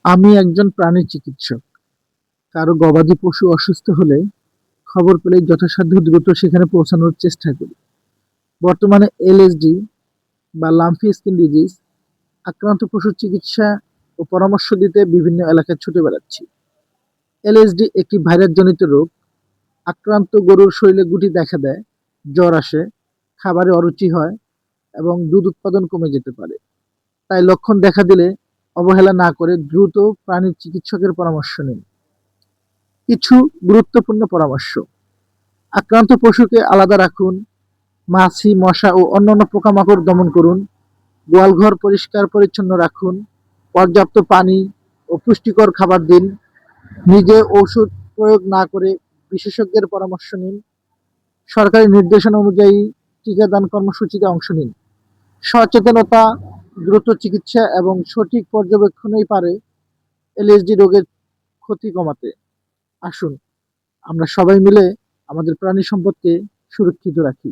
আমি একজন প্রাণী চিকিৎসক। কারো গবাদি পশু অসুস্থ হলে খবর পেলেই যথাসাধ্য দ্রুত সেখানে পৌঁছানোর চেষ্টা করি। বর্তমানে এলএসডি বা লাম্পি স্কিন ডিজিজ আক্রান্ত পশুর চিকিৎসা ও পরামর্শ দিতে বিভিন্ন এলাকায় ছুটে বেড়াচ্ছি। এলএসডি একটি ভাইরাসজনিত রোগ। আক্রান্ত গরুর শরীরে গুটি দেখা দেয়, জ্বর আসে, খাবারে অরুচি হয় এবং দুধ উৎপাদন কমে যেতে পারে। তাই লক্ষণ দেখা দিলে অবহেলা না করে দ্রুত প্রাণী চিকিৎসকের পরামর্শ নিন। কিছু গুরুত্বপূর্ণ পরামর্শ: আক্রান্ত পশুকে আলাদা রাখুন, মাছি, মশা ও অন্যান্য পোকামাকড় দমন করুন, গোয়ালঘর পরিষ্কার পরিচ্ছন্ন রাখুন, পর্যাপ্ত পানি ও পুষ্টিকর খাবার দিন, নিজে ওষুধ প্রয়োগ না করে বিশেষজ্ঞের পরামর্শ নিন, সরকারি নির্দেশনা অনুযায়ী টিকাদান কর্মসূচিতে অংশ নিন। সচেতনতা, দ্রুত চিকিৎসা এবং সঠিক পর্যবেক্ষণই পারে এলএসডি রোগের ক্ষতি কমাতে। আসুন আমরা সবাই মিলে আমাদের প্রাণী সম্পদকে সুরক্ষিত রাখি।